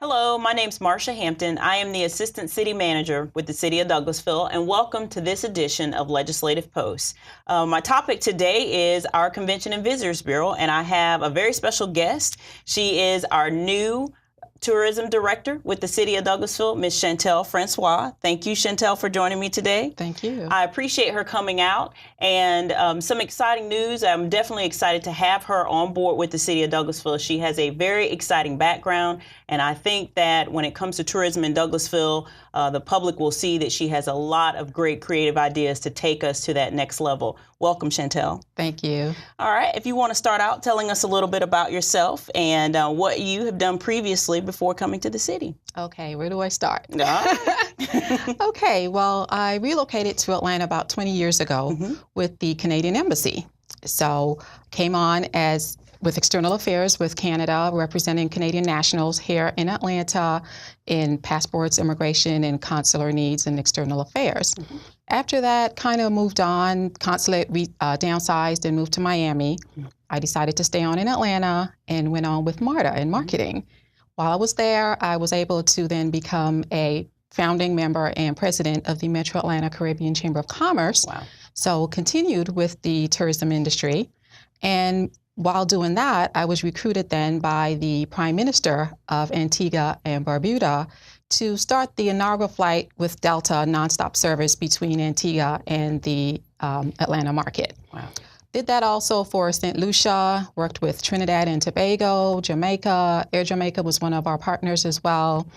Hello, my name's Marsha Hampton. I am the Assistant City Manager with the City of Douglasville, and welcome to this edition of Legislative Posts. My topic today is our Convention and Visitors Bureau, and I have a very special guest. She is our new Tourism Director with the City of Douglasville, Ms. Chantel Francois. Thank you, Chantel, for joining me today. Thank you. I appreciate her coming out, and some exciting news. I'm definitely excited to have her on board with the City of Douglasville. She has a very exciting background, and I think that when it comes to tourism in Douglasville, the public will see that she has a lot of great creative ideas to take us to that next level. Welcome, Chantel. Thank you. All right, if you want to start out telling us a little bit about yourself and what you have done previously before coming to the city. Okay, where do I start? Okay, well, I relocated to Atlanta about 20 years ago with the Canadian Embassy. So came on with External Affairs with Canada, representing Canadian nationals here in Atlanta in passports, immigration, and consular needs and external affairs. After that, kind of moved on, consulate downsized and moved to Miami. I decided to stay on in Atlanta and went on with MARTA in marketing. While I was there, I was able to then become a founding member and president of the Metro Atlanta Caribbean Chamber of Commerce. Wow. So continued with the tourism industry. And while doing that, I was recruited then by the Prime Minister of Antigua and Barbuda to start the inaugural flight with Delta nonstop service between Antigua and the Atlanta market. Wow. Did that also for St. Lucia, worked with Trinidad and Tobago, Jamaica. Air Jamaica was one of our partners as well,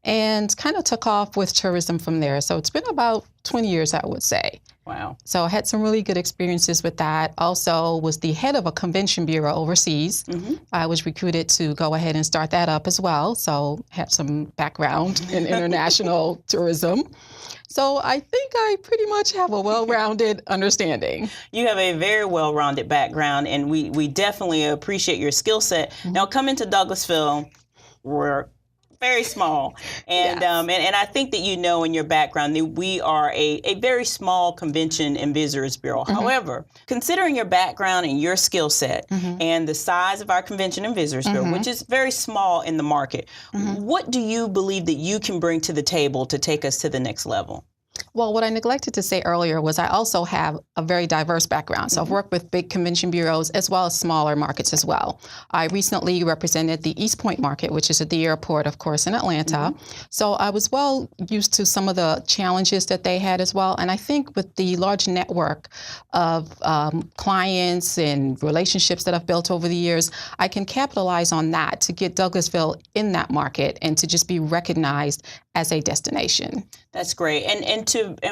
and kind of took off with tourism from there. So it's been about 20 years, I would say. Wow. So I had some really good experiences with that. Also was the head of a convention bureau overseas. I was recruited to go ahead and start that up as well. So had some background in international tourism. So I think I pretty much have a well-rounded understanding. You have a very well-rounded background, and we definitely appreciate your skill set. Now, coming to Douglasville, we're very small, and Yes. and I think that you know in your background that we are a very small convention and visitors bureau. However, considering your background and your skill set and the size of our convention and visitors bureau, which is very small in the market, what do you believe that you can bring to the table to take us to the next level? Well, what I neglected to say earlier was I also have a very diverse background. So I've worked with big convention bureaus as well as smaller markets as well. I recently represented the East Point market, which is at the airport, of course, in Atlanta. So I was well used to some of the challenges that they had as well. And I think with the large network of clients and relationships that I've built over the years, I can capitalize on that to get Douglasville in that market and to just be recognized as a destination. That's great. And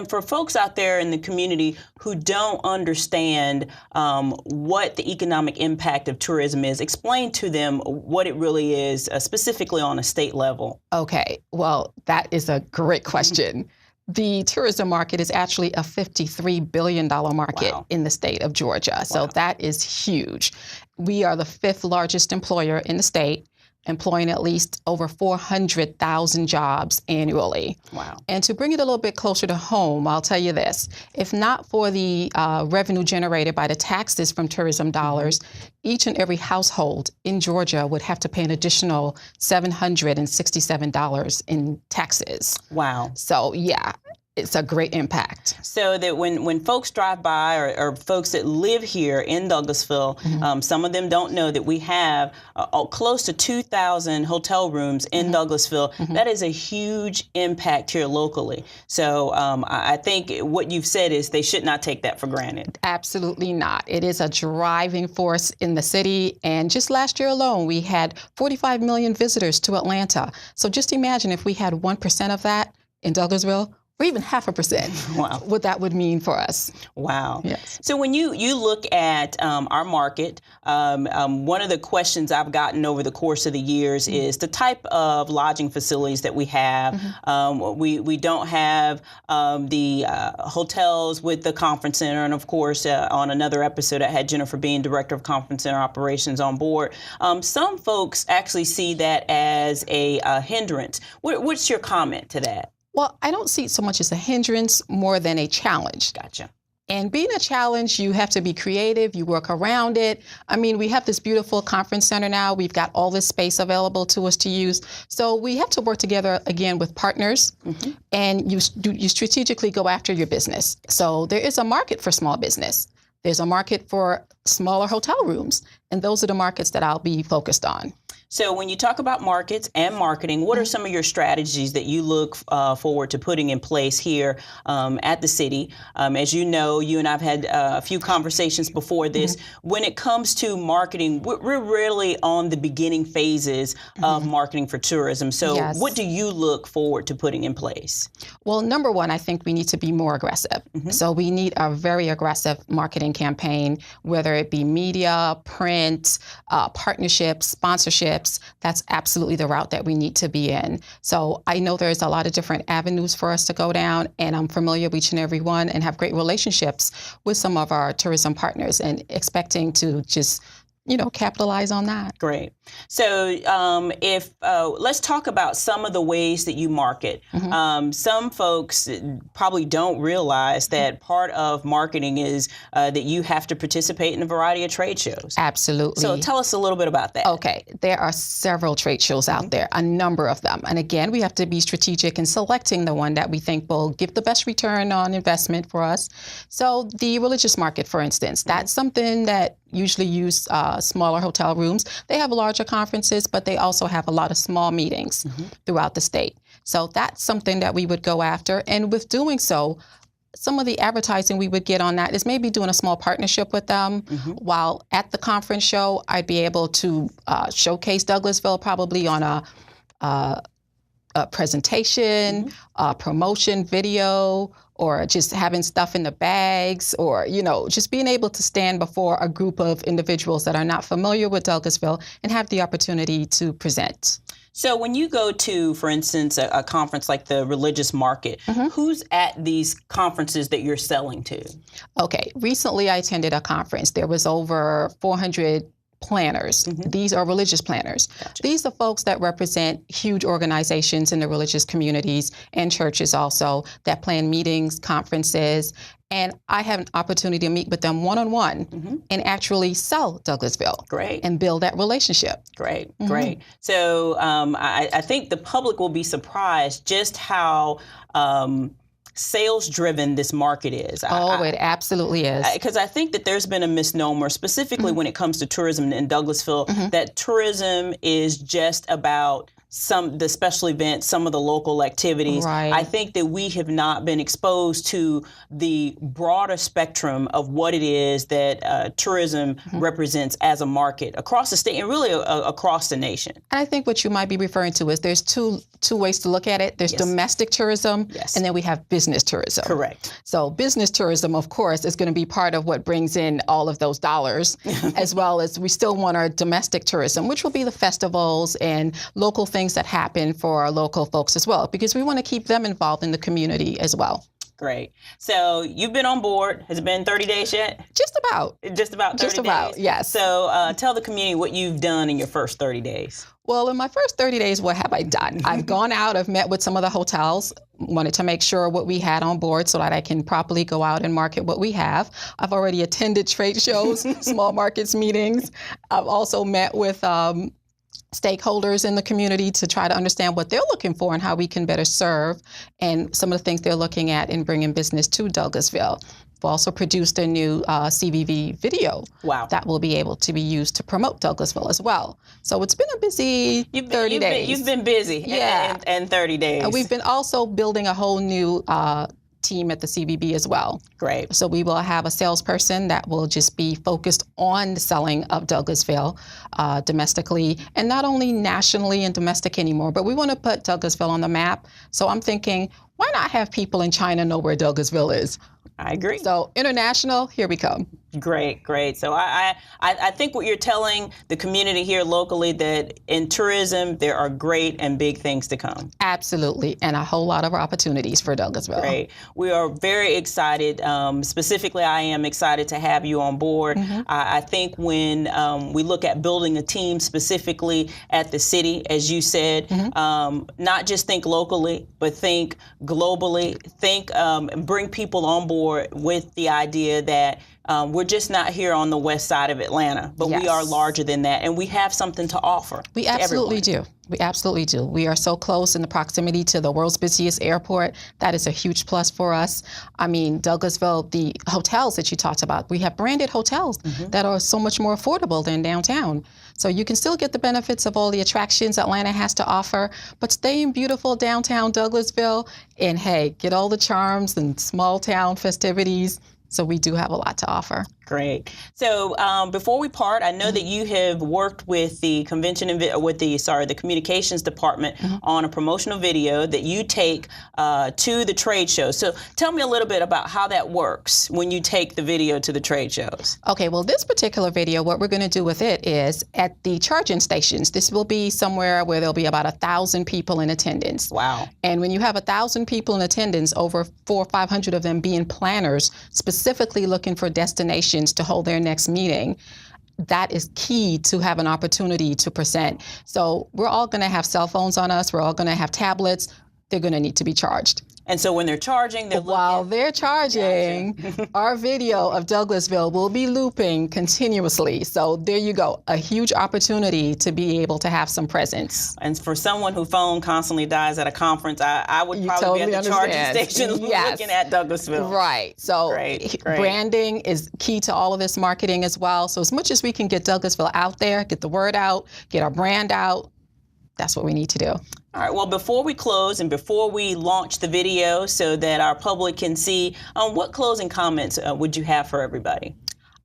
for folks out there in the community who don't understand what the economic impact of tourism is, explain to them what it really is, specifically on a state level. Okay, well, that is a great question. The tourism market is actually a $53 billion market in the state of Georgia. So that is huge. We are the 5th largest employer in the state, employing at least over 400,000 jobs annually. Wow. And to bring it a little bit closer to home, I'll tell you this. If not for the revenue generated by the taxes from tourism dollars, each and every household in Georgia would have to pay an additional $767 in taxes. Wow. So yeah, it's a great impact. So that when folks drive by or folks that live here in Douglasville, some of them don't know that we have close to 2,000 hotel rooms in Douglasville. That is a huge impact here locally. So I think what you've said is they should not take that for granted. Absolutely not. It is a driving force in the city. And just last year alone, we had 45 million visitors to Atlanta. So just imagine if we had 1% of that in Douglasville, or even 0.5%, wow, what that would mean for us. Wow. Yes. So when you look at our market, one of the questions I've gotten over the course of the years is the type of lodging facilities that we have. We don't have the hotels with the conference center. And of course, on another episode, I had Jennifer Bean, Director of Conference Center Operations, on board. Some folks actually see that as a hindrance. What's your comment to that? Well, I don't see it so much as a hindrance, more than a challenge. Gotcha. And being a challenge, you have to be creative, you work around it. I mean, we have this beautiful conference center now. We've got all this space available to us to use. So we have to work together, again, with partners, and you strategically go after your business. So there is a market for small business. There's a market for smaller hotel rooms, and those are the markets that I'll be focused on. So when you talk about markets and marketing, what are some of your strategies that you look forward to putting in place here at the city? As you know, you and I've had a few conversations before this. When it comes to marketing, we're really on the beginning phases of marketing for tourism. So what do you look forward to putting in place? Well, number one, I think we need to be more aggressive. So we need a very aggressive marketing campaign, whether it be media, print, partnerships, sponsorships. That's absolutely the route that we need to be in. So I know there's a lot of different avenues for us to go down, and I'm familiar with each and every one and have great relationships with some of our tourism partners and expecting to just capitalize on that. Great. So if let's talk about some of the ways that you market. Some folks probably don't realize that part of marketing is that you have to participate in a variety of trade shows. Absolutely. So tell us a little bit about that. Okay. There are several trade shows out there, a number of them. And again, we have to be strategic in selecting the one that we think will give the best return on investment for us. So the religious market, for instance, that's something that usually use smaller hotel rooms. They have larger conferences, but they also have a lot of small meetings throughout the state. So that's something that we would go after. And with doing so, some of the advertising we would get on that is maybe doing a small partnership with them. While at the conference show, I'd be able to showcase Douglasville probably on a presentation, promotion video, or just having stuff in the bags, or, just being able to stand before a group of individuals that are not familiar with Douglasville and have the opportunity to present. So when you go to, for instance, a conference like the religious market, who's at these conferences that you're selling to? Okay. Recently I attended a conference. There was over 400 planners. These are religious planners. Gotcha. These are folks that represent huge organizations in the religious communities and churches also that plan meetings, conferences, and I have an opportunity to meet with them one-on-one and actually sell Douglasville. Great. And build that relationship. Great, great. So I think the public will be surprised just how sales-driven this market is. It absolutely is. Because I think that there's been a misnomer, specifically when it comes to tourism in Douglasville, that tourism is just about the special events, some of the local activities. Right. I think that we have not been exposed to the broader spectrum of what it is that tourism represents as a market across the state and really across the nation. And I think what you might be referring to is there's two ways to look at it. There's domestic tourism, and then we have business tourism. Correct. So business tourism, of course, is going to be part of what brings in all of those dollars, as well as we still want our domestic tourism, which will be the festivals and local things that happen for our local folks as well, because we want to keep them involved in the community as well. Great. So you've been on board. Has it been 30 days yet? Just about. Just about 30 days? Just about, yes. So tell the community what you've done in your first 30 days. Well, in my first 30 days, what have I done? I've gone out, I've met with some of the hotels, wanted to make sure what we had on board so that I can properly go out and market what we have. I've already attended trade shows, small markets meetings. I've also met with stakeholders in the community to try to understand what they're looking for and how we can better serve, and some of the things they're looking at in bringing business to Douglasville. We've also produced a new CVV video that will be able to be used to promote Douglasville as well. So it's been a busy 30 days. You've been busy in 30 days. And we've been also building a whole new team at the CVB as well. Great. So we will have a salesperson that will just be focused on the selling of Douglasville domestically, and not only nationally and domestic anymore, but we want to put Douglasville on the map. So I'm thinking, why not have people in China know where Douglasville is? I agree. So international, here we come. Great, great. So I think what you're telling the community here locally, that in tourism, there are great and big things to come. Absolutely, and a whole lot of opportunities for Douglasville. Great. We are very excited. Specifically, I am excited to have you on board. I think when we look at building a team specifically at the city, as you said, not just think locally, but think globally, bring people on board with the idea that we're just not here on the west side of Atlanta, but we are larger than that, and we have something to offer. We absolutely do. We absolutely do. We are so close in the proximity to the world's busiest airport. That is a huge plus for us. I mean, Douglasville, the hotels that you talked about, we have branded hotels that are so much more affordable than downtown. So you can still get the benefits of all the attractions Atlanta has to offer, but stay in beautiful downtown Douglasville and, hey, get all the charms and small town festivities. So we do have a lot to offer. Great. So before we part, I know that you have worked with the the communications department on a promotional video that you take to the trade shows. So tell me a little bit about how that works when you take the video to the trade shows. Okay, well, this particular video, what we're going to do with it is at the charging stations. This will be somewhere where there'll be about 1,000 people in attendance. Wow. And when you have 1,000 people in attendance, over 400 or 500 of them being planners, specifically looking for destinations to hold their next meeting, that is key to have an opportunity to present. So we're all going to have cell phones on us. We're all going to have tablets. They're going to need to be charged. And so when they're charging, while they're charging, our video of Douglasville will be looping continuously. So there you go, a huge opportunity to be able to have some presence. And for someone whose phone constantly dies at a conference, I would probably be at the charging station looking at Douglasville. Right. So great. Branding is key to all of this marketing as well. So as much as we can get Douglasville out there, get the word out, get our brand out, that's what we need to do. All right, well, before we close and before we launch the video so that our public can see, what closing comments would you have for everybody?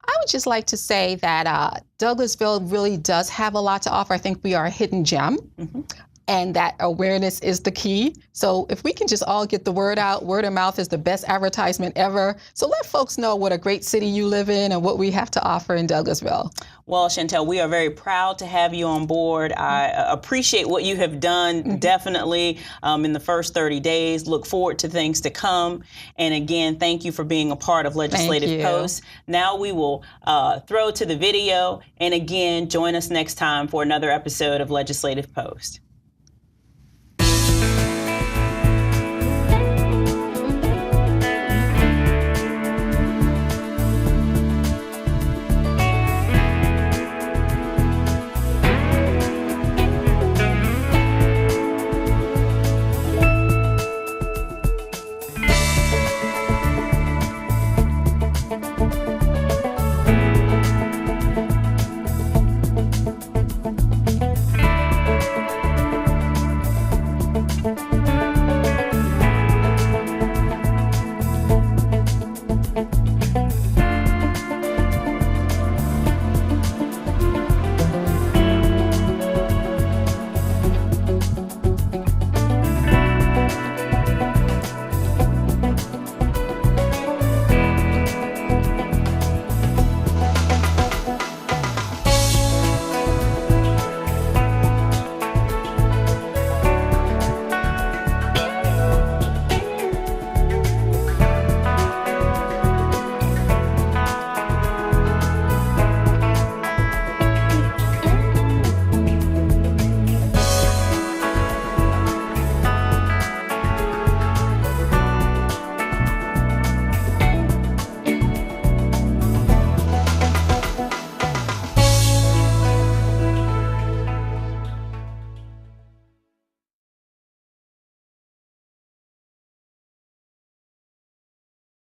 I would just like to say that Douglasville really does have a lot to offer. I think we are a hidden gem. And that awareness is the key. So if we can just all get the word out, word of mouth is the best advertisement ever. So let folks know what a great city you live in and what we have to offer in Douglasville. Well, Chantel, we are very proud to have you on board. I appreciate what you have done, definitely, in the first 30 days. Look forward to things to come. And again, thank you for being a part of Legislative Post. Now we will throw to the video. And again, join us next time for another episode of Legislative Post.